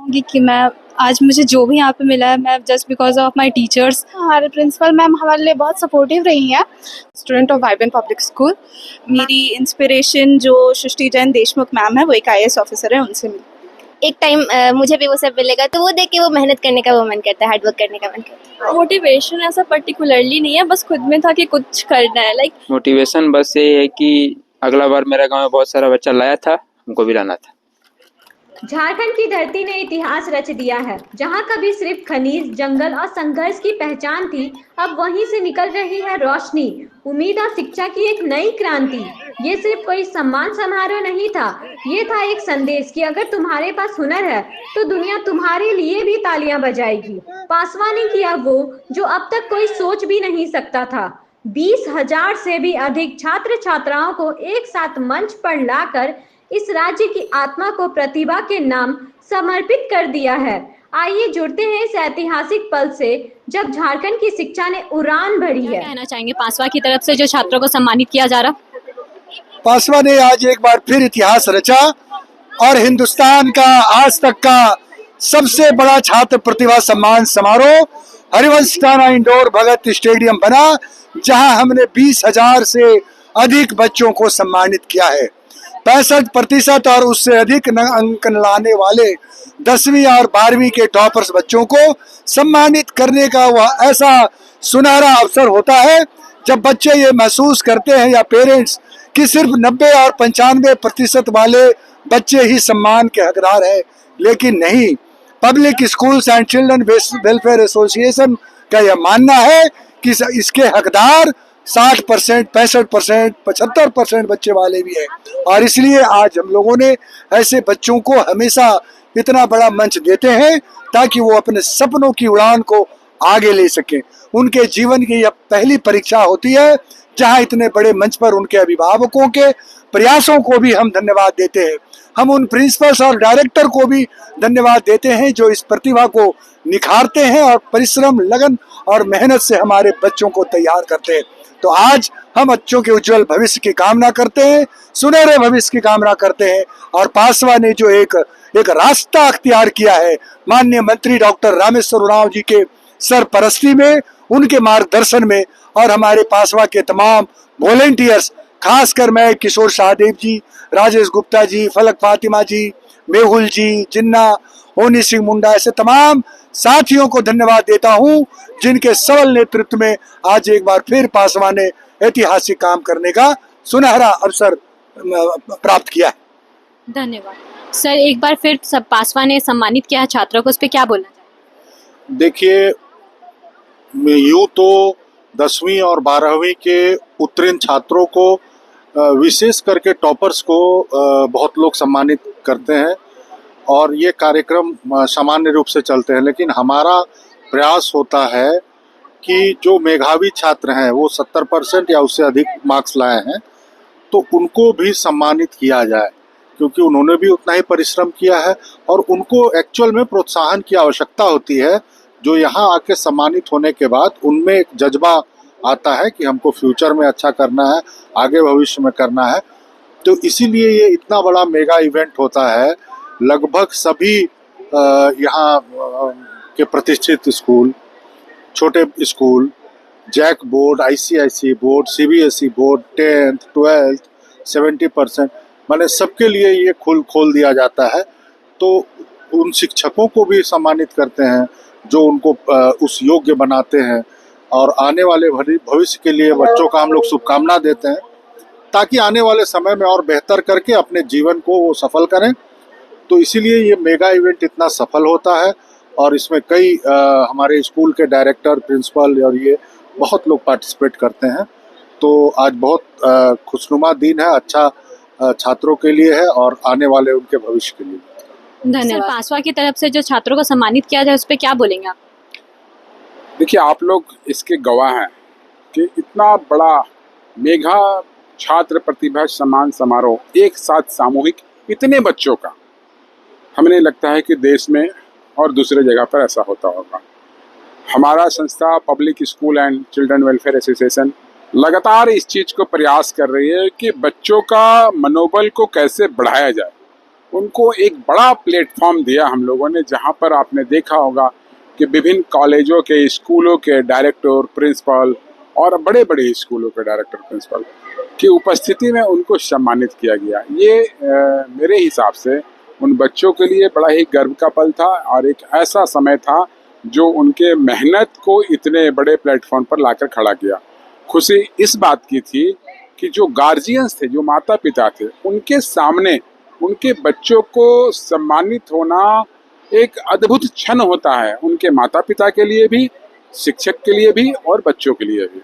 चाहूँगी कि मैं आज मुझे जो भी यहाँ पे मिला है मैं just because of my teachers. हमारे प्रिंसिपल मैम हमारे लिए बहुत सपोर्टिव रही हैं। Student of vibrant public school. मेरी इंस्पिरेशन जो सृष्टि जैन देशमुख मैम है, वो एक आईएएस ऑफिसर है, उनसे मिली। एक टाइम मुझे भी वो सब मिलेगा तो वो देख के वो मेहनत करने का वो मन करता है, हार्ड वर्क करने का मन करता है। मोटिवेशन ऐसा पर्टिकुलरली नहीं है, बस खुद में था कि कुछ करना है। लाइक मोटिवेशन बस ये है कि अगला बार मेरा गांव में बहुत सारा बच्चा लाया था, हमको भी लाना था। झारखंड की धरती ने इतिहास रच दिया है। जहां कभी सिर्फ खनिज, जंगल और संघर्ष की पहचान थी, अब वहीं से निकल रही है रोशनी, उम्मीद और शिक्षा की एक नई क्रांति। ये सिर्फ कोई सम्मान समारोह नहीं था, ये था एक संदेश कि अगर तुम्हारे पास हुनर है तो दुनिया तुम्हारे लिए भी तालियां बजाएगी। पासवान ने किया वो जो अब तक कोई सोच भी नहीं सकता था। 20,000 से भी अधिक छात्र छात्राओं को एक साथ मंच पर लाकर इस राज्य की आत्मा को प्रतिभा के नाम समर्पित कर दिया है। आइए जुड़ते हैं इस ऐतिहासिक पल से जब झारखंड की शिक्षा ने उड़ान भरी है। कहना चाहेंगे पासवा की तरफ से जो छात्रों को सम्मानित किया जा रहा? पासवा ने आज एक बार फिर इतिहास रचा और हिंदुस्तान का आज तक का सबसे बड़ा छात्र प्रतिभा सम्मान समारोह हरिवंश टाना इंडोर भगत स्टेडियम बना, जहां हमने 20,000 से अधिक बच्चों को सम्मानित किया है। 65% और उससे अधिक अंक लाने वाले 10वीं और 12वीं के टॉपर्स बच्चों को सम्मानित करने का वह ऐसा सुनहरा अवसर होता है जब बच्चे ये महसूस करते हैं या पेरेंट्स कि सिर्फ 90 और 95% वाले बच्चे ही सम्मान के हकदार हैं, लेकिन नहीं। Public schools and children welfare association का यह मानना है कि इसके हकदार 60%, 65%, 75% बच्चे वाले भी हैं। और इसलिए आज हम लोगों ने ऐसे बच्चों को हमेशा इतना बड़ा मंच देते हैं ताकि वो अपने सपनों की उड़ान को आगे ले सकें। उनके जीवन की यह पहली परीक्षा होती है जहां इतने बड़े मंच पर उनके अभिभावकों के प्रयासों को भी हम धन्यवाद देते हैं। हम उन प्रिंसिपल्स और डायरेक्टर को भी धन्यवाद देते हैं जो इस प्रतिभा को निखारते हैं और परिश्रम, लगन और मेहनत से हमारे बच्चों को तैयार करते हैं। तो आज हम बच्चों के उज्जवल भविष्य की कामना करते हैं, सुनहरे भविष्य की कामना करते हैं। और पासवा ने जो एक रास्ता अख्तियार किया है, माननीय मंत्री डॉक्टर रामेश्वर उरांव जी के सरपरस्ती में, उनके मार्गदर्शन में और हमारे पासवा के तमाम वॉलेंटियर्स, खासकर मैं किशोर शाहदेव जी, राजेश गुप्ता जी, फलक फातिमा जी, मेहुल जी, जिन्ना, होनी सिंह मुंडा, ऐसे तमाम साथियों को धन्यवाद देता हूं जिनके सबल नेतृत्व में आज एक बार फिर पासवा ने ऐतिहासिक काम करने का सुनहरा अवसर प्राप्त किया है। धन्यवाद सर। एक बार फिर सब पासवा ने सम्मानित किया है छात्रों को, उस पर क्या बोलना चाहिए? देखिए, यूँ तो 10वीं और 12वीं के उत्तीर्ण छात्रों को, विशेष करके टॉपर्स को बहुत लोग सम्मानित करते हैं और ये कार्यक्रम सामान्य रूप से चलते हैं, लेकिन हमारा प्रयास होता है कि जो मेधावी छात्र हैं वो 70% या उससे अधिक मार्क्स लाए हैं तो उनको भी सम्मानित किया जाए, क्योंकि उन्होंने भी उतना ही परिश्रम किया है और उनको एक्चुअल में प्रोत्साहन की आवश्यकता होती है। जो यहाँ आके सम्मानित होने के बाद उनमें एक जज्बा आता है कि हमको फ्यूचर में अच्छा करना है, आगे भविष्य में करना है। तो इसीलिए ये इतना बड़ा मेगा इवेंट होता है। लगभग सभी यहाँ के प्रतिष्ठित स्कूल, छोटे school, JAC board, ICSE board, CBSE board, 10th, 12th, 70%, माने सबके लिए ये खोल दिया जाता है। तो उन शिक्षकों को भी सम्मानित करते हैं जो उनको उस योग्य बनाते हैं और आने वाले भविष्य के लिए बच्चों का हम लोग शुभकामना देते हैं ताकि आने वाले समय में और बेहतर करके अपने जीवन को वो सफल करें। तो इसीलिए ये मेगा इवेंट इतना सफल होता है और इसमें कई हमारे स्कूल के डायरेक्टर, प्रिंसिपल और ये बहुत लोग पार्टिसिपेट करते हैं। तो आज बहुत खुशनुमा दिन है, अच्छा छात्रों के लिए है और आने वाले उनके भविष्य के लिए। धन्यवाद। पासवा की तरफ से जो छात्रों को सम्मानित किया जाए उस पर क्या बोलेंगे आप? देखिए, आप लोग इसके गवाह हैं कि इतना बड़ा मेगा छात्र प्रतिभा सम्मान समारोह एक साथ सामूहिक इतने बच्चों का, हमें नहीं लगता है कि देश में और दूसरे जगह पर ऐसा होता होगा। हमारा संस्था public school and children welfare association लगातार इस चीज़ को प्रयास कर रही है कि बच्चों का मनोबल को कैसे बढ़ाया जाए उनको एक बड़ा प्लेटफॉर्म दिया हम लोगों ने, जहाँ पर आपने देखा होगा कि विभिन्न कॉलेजों के, स्कूलों के डायरेक्टर, प्रिंसिपल और बड़े बड़े स्कूलों के डायरेक्टर, प्रिंसिपल की उपस्थिति में उनको सम्मानित किया गया। ये मेरे हिसाब से उन बच्चों के लिए बड़ा ही गर्व का पल था और एक ऐसा समय था जो उनके मेहनत को इतने बड़े प्लेटफॉर्म पर लाकर खड़ा किया। खुशी इस बात की थी कि जो गार्जियंस थे, जो माता पिता थे, उनके सामने उनके बच्चों को सम्मानित होना एक अद्भुत क्षण होता है, उनके माता पिता के लिए भी, शिक्षक के लिए भी और बच्चों के लिए भी।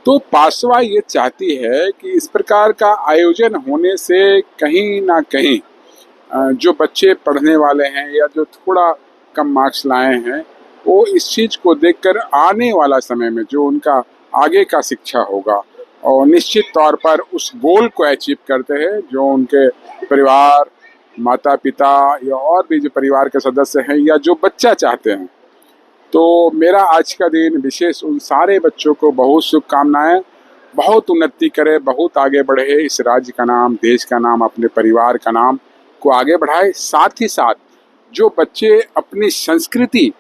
तो पासवा ये चाहती है कि इस प्रकार का आयोजन होने से कहीं ना कहीं जो बच्चे पढ़ने वाले हैं या जो थोड़ा कम मार्क्स लाए हैं, वो इस चीज़ को देखकर आने वाला समय में जो उनका आगे का शिक्षा होगा और निश्चित तौर पर उस गोल को अचीव करते हैं जो उनके परिवार, माता पिता या और भी जो परिवार के सदस्य हैं या जो बच्चा चाहते हैं। तो मेरा आज का दिन विशेष उन सारे बच्चों को बहुत शुभकामनाएं, बहुत उन्नति करे, बहुत आगे बढ़े, इस राज्य का नाम, देश का नाम, अपने परिवार का नाम को आगे बढ़ाए। साथ ही साथ जो बच्चे अपनी संस्कृति,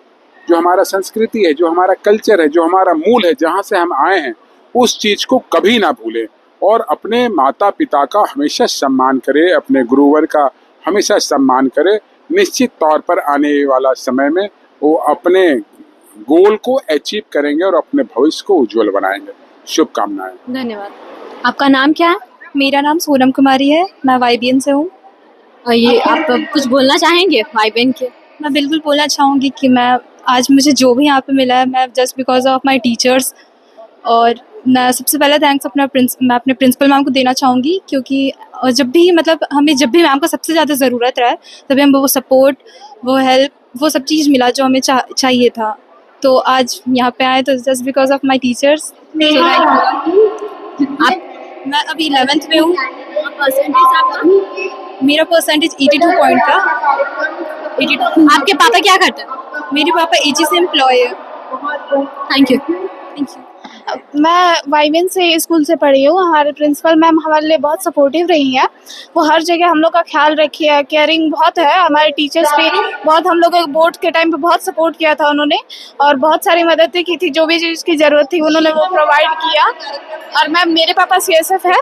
जो हमारा संस्कृति है, जो हमारा कल्चर है, जो हमारा मूल है, जहाँ से हम आए हैं, उस चीज़ को कभी ना भूलें और अपने माता पिता का हमेशा सम्मान करें, अपने गुरुवर का हमेशा सम्मान करें। निश्चित तौर पर आने वाला समय में वो अपने गोल को अचीव करेंगे और अपने भविष्य को उज्जवल बनाएंगे। शुभकामनाएं। धन्यवाद। आपका नाम क्या है? मेरा नाम सोनम कुमारी है, मैं वाईबीएन से हूँ। और ये आप कुछ बोलना चाहेंगे वाईबीएन के? मैं बिल्कुल बोलना चाहूँगी कि मैं आज मुझे जो भी यहाँ पे मिला है, मैं just because of my teachers. और मैं सबसे पहले थैंक्स मैं अपने प्रिंसिपल मैम को देना चाहूँगी, क्योंकि जब भी हमें जब भी मैम का सबसे ज़्यादा ज़रूरत रहा तभी हमें वो सपोर्ट, वो हेल्प, वो सब चीज़ मिला जो हमें चाहिए था। तो आज यहाँ पे आए तो just because of my teachers. मैं अभी 11th में हूँ। परसेंटेज आपका? मेरा परसेंटेज 82 पॉइंट था। 82। आपके पापा क्या करते हैं? मेरे पापा एजी से एम्प्लॉय है। Thank you. मैं वाईबीएन से स्कूल से पढ़ी हूँ। हमारे प्रिंसिपल मैम हमारे लिए बहुत सपोर्टिव रही हैं। वो हर जगह हम लोग का ख्याल रखी है, केयरिंग बहुत है। हमारे टीचर्स भी बहुत हम लोग को बोर्ड के टाइम पे बहुत सपोर्ट किया था उन्होंने, और बहुत सारी मदद की थी। जो भी चीज़ की ज़रूरत थी उन्होंने वो प्रोवाइड किया। और मैम, मेरे पापा CSF है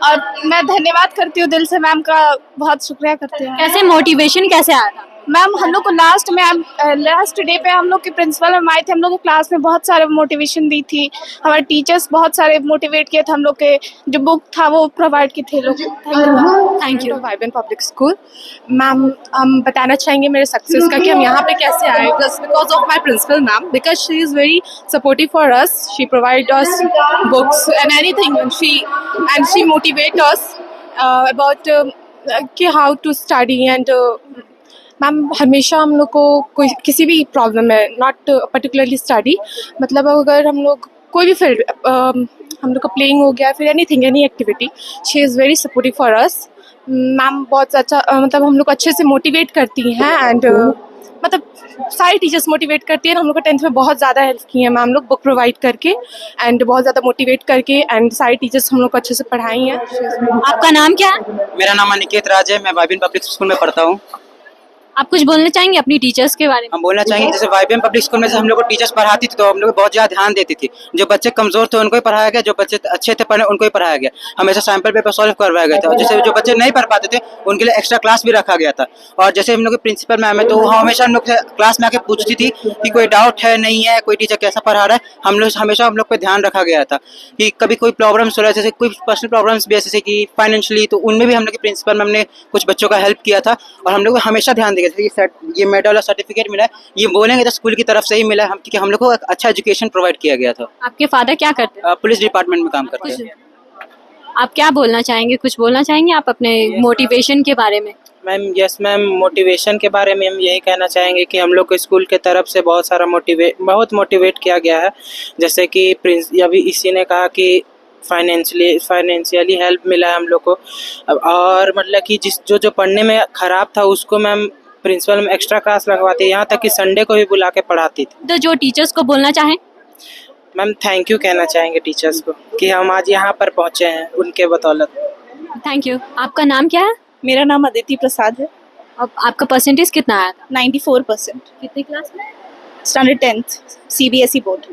और मैं धन्यवाद करती हूँ दिल से, मैम का बहुत शुक्रिया करती हूँ। कैसे मोटिवेशन कैसे आया था? मैम, हम लोग को लास्ट डे पे हम लोग के प्रिंसिपल मैम आए थे, हम लोग को क्लास में बहुत सारे मोटिवेशन दी थी। हमारे टीचर्स बहुत सारे मोटिवेट किए थे, हम लोग के जो बुक था वो प्रोवाइड किए थे लोग। Thank you. YBN public school. Ma'am, हम बताना चाहेंगे मेरे सक्सेस का कि हम यहाँ पे कैसे आए। Just because of my principal ma'am, because she is very supportive for us. She provide us books and anything, and she motivate us about कि how to study. And ma'am हमेशा हम लोग को कोई किसी भी प्रॉब्लम है, नॉट पर्टिकुलरली स्टडी, मतलब अगर हम लोग कोई भी फील्ड, हम लोग का प्लेइंग हो गया, फिर anything, any activity, she is very supportive for us. Ma'am बहुत अच्छा मतलब हम लोग को अच्छे से मोटिवेट करती हैं। एंड मतलब सारी टीचर्स मोटिवेट करती हैं। हम लोग को 10th में बहुत ज़्यादा हेल्प की है मैम लोग, बुक प्रोवाइड करके एंड बहुत ज़्यादा मोटिवेट करके, एंड सारी टीचर्स हम लोग को अच्छे से पढ़ाई हैं। आपका नाम क्या है? मेरा नाम अनिकेत राज है, मैं वाईबीएन पब्लिक स्कूल में पढ़ता हूँ। आप कुछ बोलना चाहेंगे अपनी टीचर्स के बारे में? हम बोलना चाहेंगे जैसे वाईबीएन पब्लिक स्कूल में से हम लोग को टीचर्स पढ़ाती थी तो हम लोग बहुत ज़्यादा ध्यान देती थी। जो बच्चे कमजोर थे उनको ही पढ़ाया गया, जो बच्चे अच्छे थे पढ़ने उनको ही पढ़ाया गया। हमेशा सैंपल पेपर सॉल्व करवाया गया था। और जैसे जो बच्चे नहीं पढ़ पाते थे उनके लिए एक्स्ट्रा क्लास भी रखा गया था। और जैसे हम लोग के प्रिंसिपल मैम है तो वो हमेशा हम लोग से क्लास में आके पूछती थी कि कोई डाउट है, नहीं है, कोई टीचर कैसा पढ़ा रहा है। हम लोग हमेशा हम लोग पे ध्यान रखा गया था कि कभी कोई प्रॉब्लम्स हो रहा है, जैसे कोई पर्सनल प्रॉब्लम्स भी, जैसे कि फाइनेंशियली, तो उनमें भी हम लोग के प्रिंसिपल मैम ने कुछ बच्चों का हेल्प किया था। और हम लोग हमेशा ध्यान देंगे ये मेडल और सर्टिफिकेट मिला है, ये बोलेंगे तो स्कूल की तरफ से ही मिला है, क्योंकि हम लोग को अच्छा एजुकेशन प्रोवाइड किया गया था। आपके फादर क्या करते हैं? पुलिस डिपार्टमेंट में काम करते हैं। आप क्या बोलना चाहेंगे? कुछ बोलना चाहेंगे आप अपने मोटिवेशन के बारे में? मैम यस मैम, मोटिवेशन के बारे में हम यही कहना चाहेंगे कि हम लोग को स्कूल के तरफ से बहुत सारा बहुत मोटिवेट किया गया है। जैसे कि अभी इसी ने कहा कि फाइनेंशियली हेल्प मिला है हम लोग को। और मतलब कि जो पढ़ने में ख़राब था उसको मैम प्रिंसिपल में एक्स्ट्रा क्लास लगवाती है, यहाँ तक कि संडे को भी बुला के पढ़ाती थी। तो जो टीचर्स को बोलना चाहें? मैम थैंक यू कहना चाहेंगे टीचर्स को कि हम आज यहाँ पर पहुँचे हैं उनके बदौलत। Thank you. आपका नाम क्या है? मेरा नाम अदिति प्रसाद है। अब आपका परसेंटेज कितना आया था? 94%। कितने क्लास में? Standard 10th CBSE board.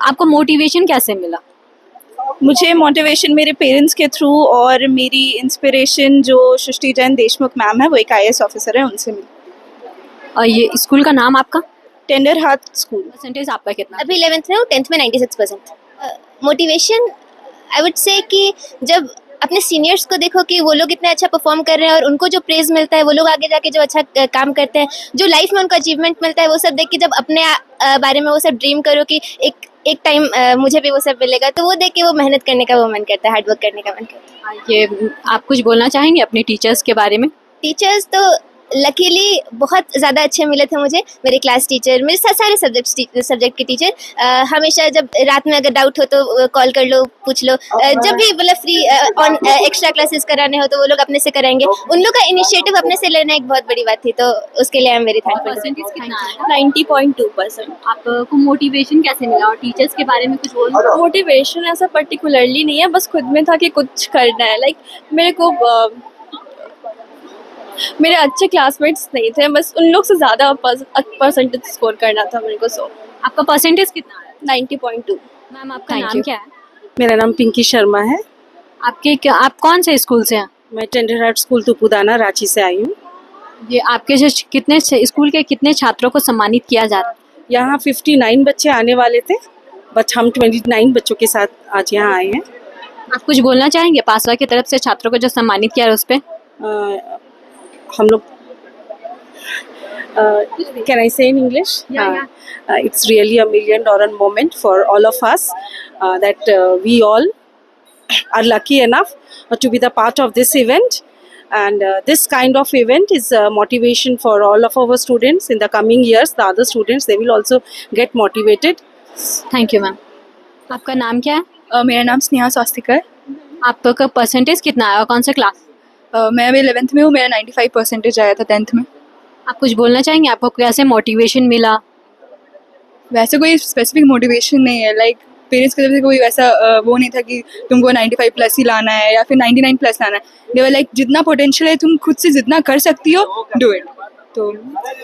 आपको मोटिवेशन कैसे मिला? मुझे मोटिवेशन मेरे पेरेंट्स के थ्रू और मेरी इंस्पिरेशन जो सृष्टि जैन देशमुख मैम है, वो एक IAS ऑफिसर है, उनसे मिली। और ये स्कूल का नाम आपका? टेंडर हाथ स्कूल। परसेंटेज आपका कितना? अभी 11th में हूँ, 10th में 96%। मोटिवेशन आई वुड से कि जब अपने सीनियर्स को देखो कि वो लोग इतना अच्छा परफॉर्म कर रहे हैं और उनको जो प्रेज मिलता है, वो लोग आगे जाके जो अच्छा काम करते हैं, जो लाइफ में उनको अचीवमेंट मिलता है, वो सब देख के जब अपने बारे में वो सब ड्रीम करो कि एक टाइम मुझे भी वो सब मिलेगा, तो वो देख के वो मेहनत करने का वो मन करता है, हार्डवर्क करने का मन करता है। ये आप कुछ बोलना चाहेंगे अपने टीचर्स के बारे में? टीचर्स तो लकीली बहुत ज़्यादा अच्छे मिले थे मुझे। मेरे क्लास टीचर, मेरे सारे सब्जेक्ट के टीचर हमेशा जब रात में अगर डाउट हो तो कॉल कर लो, पूछ लो। जब भी मतलब फ्री ऑन एक्स्ट्रा क्लासेस कराने हो तो वो लोग अपने से कराएंगे। उन लोग का इनिशिएटिव अपने से लेना एक बहुत बड़ी बात थी, तो उसके लिए I am very thankful. Percentage कितना आया? 90.2%। आपको मोटिवेशन कैसे मिला और टीचर्स के बारे में कुछ बोलना? मोटिवेशन ऐसा पर्टिकुलरली नहीं है, बस खुद में था कि कुछ करना है। लाइक मेरे को मेरे अच्छे क्लासमेट्स नहीं थे, बस उन लोग से ज़्यादा परसेंटेज स्कोर करना था मेरे को। सो आपका परसेंटेज कितना आया? 90.2। मैम आपका Thank नाम you. क्या है? मेरा नाम पिंकी शर्मा है। आप कौन से स्कूल से हैं? मैं tender heart school Tupudana Ranchi से आई हूँ। ये आपके जो स्कूल के कितने छात्रों को सम्मानित किया जा रहा है? यहाँ 59 बच्चे आने वाले थे, बट हम 29 बच्चों के साथ आज यहाँ आए हैं। आप कुछ बोलना चाहेंगे पासवा की तरफ से छात्रों को जो सम्मानित किया है उस पर? हम लोग can I say in English? Yeah. It's really a $1 million moment for all of us that we all are lucky enough to be the part of this event. And this kind of event is motivation for all of our students. In the coming years, the other students, they will also get motivated. Thank you ma'am. आपका नाम क्या है? मेरा नाम स्नेहा स्वास्तिकर। आपका percentage कितना आया और कौन सा क्लास? मैं अभी 11th में हूँ, मेरा 95% आया था 10th में। आप कुछ बोलना चाहेंगे आपको कैसे मोटिवेशन मिला? वैसे कोई स्पेसिफिक मोटिवेशन नहीं है, लाइक पेरेंट्स की तरफ से कोई वैसा वो नहीं था कि तुमको 95+ ही लाना है या फिर 99+ लाना है। दे वर लाइक जितना पोटेंशियल है तुम खुद से जितना कर सकती हो, डू इट। तो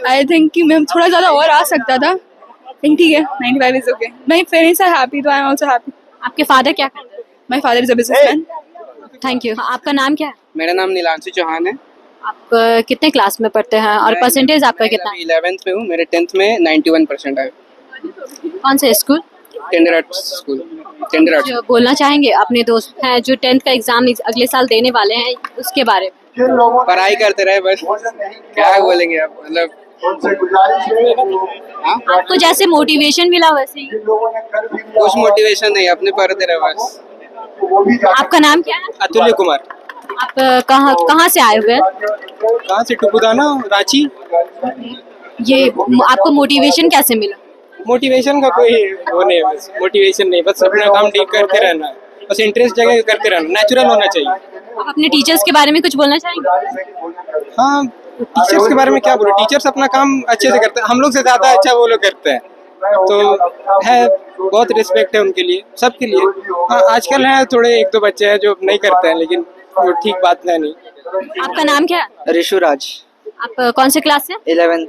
आई थिंक कि मैं थोड़ा ज़्यादा और आ सकता था, लेकिन ठीक है, 95 is okay. My parents are happy, तो आई एम आल्सो हैप्पी। आपके फादर क्या करते हैं? My father is a businessman. Thank you. आपका नाम क्या है? मेरा नाम नीलांशु चौहान है। आप कितने क्लास में पढ़ते हैं और परसेंटेज आपका कितना है? 11th में हूँ, मेरे 10th में 91% आए। कौन सा school? Tender heart school, tender heart. जो बोलना चाहेंगे अपने दोस्त हैं जो 10th का एग्जाम अगले साल देने वाले हैं उसके बारे में? पढ़ाई करते रहे बस, क्या बोलेंगे आप, मतलब आपको जैसे मोटिवेशन मिला वैसे ही? कुछ मोटिवेशन नहीं, अपने पढ़ते रहे बस। आपका नाम क्या है? अतुल्य कुमार। आप कहाँ से आए हुए हैं? कहाँ से? टुपुदाना, रांची। ये आपको मोटिवेशन कैसे मिला? मोटिवेशन का कोई वो नहीं है, बस मोटिवेशन नहीं, बस अपना काम ठीक करते रहना है, बस इंटरेस्ट जगह करते रहना, नेचुरल होना चाहिए। आप अपने टीचर्स के बारे में कुछ बोलना चाहेंगे? हाँ, टीचर्स के बारे में क्या बोलो, टीचर्स अपना काम अच्छे से करते हैं, हम लोग से ज़्यादा अच्छा वो लोग करते हैं, तो है बहुत रिस्पेक्ट है उनके लिए, सबके लिए। हाँ, आजकल है थोड़े 1-2 बच्चे हैं जो नहीं करते हैं, लेकिन वो ठीक बात है नहीं। आपका नाम क्या है? ऋषु राज। आप कौन से क्लास से? 11th,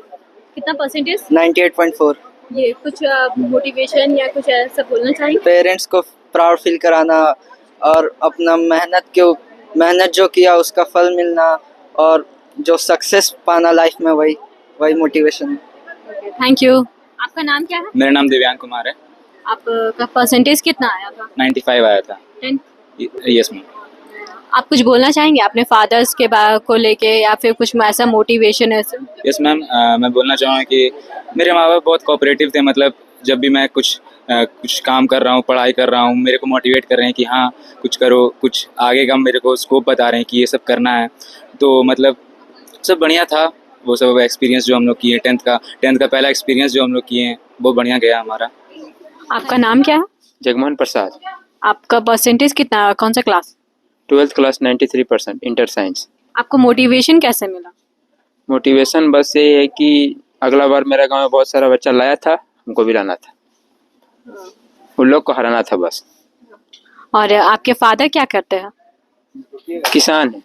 कितना परसेंटेज? 98.4। ये कुछ मोटिवेशन या कुछ ऐसा बोलना चाहेंगे? पेरेंट्स को प्राउड फील कराना और अपना मेहनत जो किया उसका फल मिलना और जो सक्सेस पाना लाइफ में, वही मोटिवेशन है। Thank you. आपका नाम क्या है? मेरा नाम दिव्यांग कुमार है। आपका परसेंटेज कितना आया था? 95 आया था। 10? Yes ma'am. आप कुछ बोलना चाहेंगे अपने फादर्स के को लेके या फिर कुछ ऐसा मोटिवेशन है? यस मैम, मैं बोलना चाहूँगा कि मेरे माँ बाप बहुत कोऑपरेटिव थे, मतलब जब भी मैं कुछ काम कर रहा हूँ, पढ़ाई कर रहा हूँ, मेरे को मोटिवेट कर रहे हैं कि हाँ कुछ करो, कुछ आगे का मेरे को स्कोप बता रहे हैं कि ये सब करना है, तो मतलब सब बढ़िया था। वो सब एक्सपीरियंस जो हम लोग किए, 10th का पहला एक्सपीरियंस जो हम लोग किए हैं वो बढ़िया गया हमारा। आपका नाम क्या है? जगमोहन प्रसाद। आपका परसेंटेज कितना है? कौन सा class? 12th class 93%, inter science. आपको मोटिवेशन कैसे मिला? मोटिवेशन बस ये है कि अगला बार मेरा गांव में बहुत सारा बच्चा लाया था, हमको भी लाना था, उन लोग को हराना था बस। और आपके फादर क्या करते हैं? किसान है,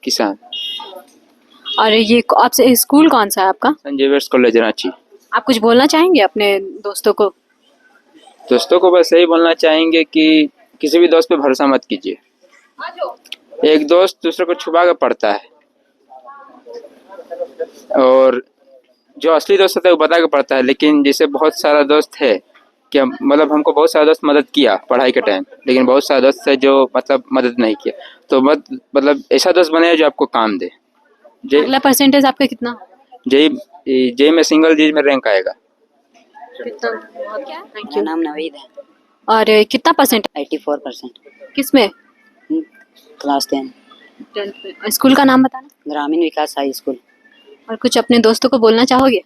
किसान। और ये आपसे स्कूल कौन सा है आपका? संत जेवियर्स कॉलेज रांची। आप कुछ बोलना चाहेंगे अपने दोस्तों को? दोस्तों को बस यही बोलना चाहेंगे कि किसी भी दोस्त पे भरोसा मत कीजिए। एक दोस्त दूसरे को छुपा कर पढ़ता है और जो असली दोस्त होता है वो बता के पढ़ता है। लेकिन जैसे बहुत सारा दोस्त है कि मतलब हमको बहुत सारा दोस्त मदद किया पढ़ाई के टाइम, लेकिन बहुत सारा दोस्त है जो मतलब मदद नहीं किया। तो मतलब ऐसा दोस्त बने जो आपको काम दे। अगला परसेंटेज आपका कितना? जेई में सिंगल जी में रैंक आएगा। कितना? बहुत क्या? थैंक मेरा यू। नाम नवीद है। और कितना परसेंट? 84%। किसमें? क्लास 10 10th में। स्कूल का नाम बताना। ग्रामीण विकास हाई स्कूल। और कुछ अपने दोस्तों को बोलना चाहोगे?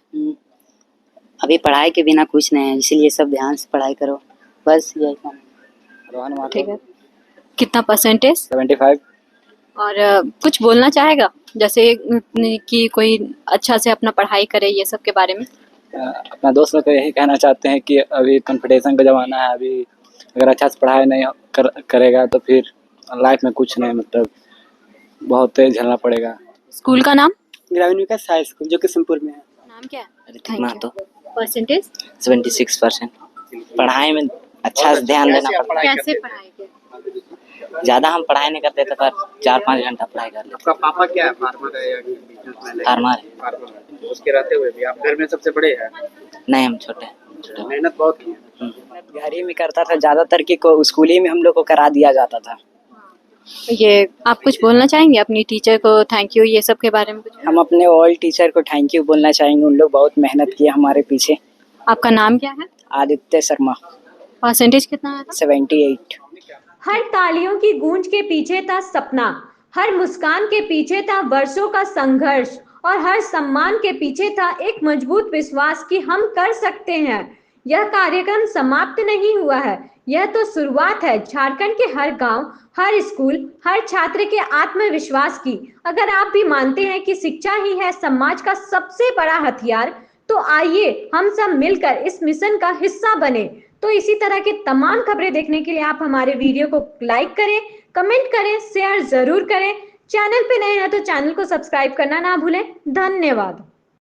अभी पढ़ाई के बिना कुछ नहीं है, इसीलिए सब ध्यान से पढ़ाई करो, बस यही काम है। रोहन माथुर। ठीक है। कितना परसेंटेज? 75। और कुछ बोलना चाहेगा जैसे कि कोई अच्छा से अपना पढ़ाई करे ये सब के बारे में? अपना दोस्तों को यही कहना चाहते हैं कि अभी कंपटीशन का ज़माना है। अभी अगर अच्छा से पढ़ाई नहीं करेगा तो फिर लाइफ में कुछ नहीं, मतलब बहुत तेज झेलना पड़ेगा। स्कूल का नाम? ग्रामीण विकास हाई स्कूल जो किशनपुर में है। नाम क्या है? ऋतिक महतो। परसेंटेज? 76%। पढ़ाई में अच्छा से ध्यान देना पड़ता है। कैसे पढ़ाई के? ज़्यादा हम पढ़ाई नहीं करते तो पर 4-5 घंटा पढ़ाई कर लेते। आपका पापा क्या है, फार्मर है या बिजनेसमैन है? फार्मर है। फार्मर है। उसके रहते हुए भी आप घर में सबसे बड़े हैं? नहीं, हम छोटे। मेहनत बहुत की है। घर ही में करता था ज़्यादातर कि को स्कूल ही में हम लोग को करा दिया जाता था। ये आप कुछ बोलना चाहेंगे अपनी टीचर को थैंक यू ये सब के बारे में कुछ? हम अपने ऑल टीचर को थैंक यू बोलना चाहेंगे, उन लोग बहुत मेहनत किए हमारे पीछे। आपका नाम क्या है? आदित्य शर्मा। परसेंटेज कितना है? 78। हर तालियों की गूंज के पीछे था सपना, हर मुस्कान के पीछे था वर्षों का संघर्ष और हर सम्मान के पीछे था एक मजबूत विश्वास कि हम कर सकते हैं। यह कार्यक्रम समाप्त नहीं हुआ है, यह तो शुरुआत है झारखंड के हर गांव, हर स्कूल, हर छात्र के आत्मविश्वास की। अगर आप भी मानते हैं कि शिक्षा ही है समाज का सबसे बड़ा हथियार, तो आइए हम सब मिलकर इस मिशन का हिस्सा बने। तो इसी तरह की तमाम खबरें देखने के लिए आप हमारे वीडियो को लाइक करें, कमेंट करें, शेयर जरूर करें। चैनल पे नए हैं तो चैनल को सब्सक्राइब करना ना भूलें। धन्यवाद।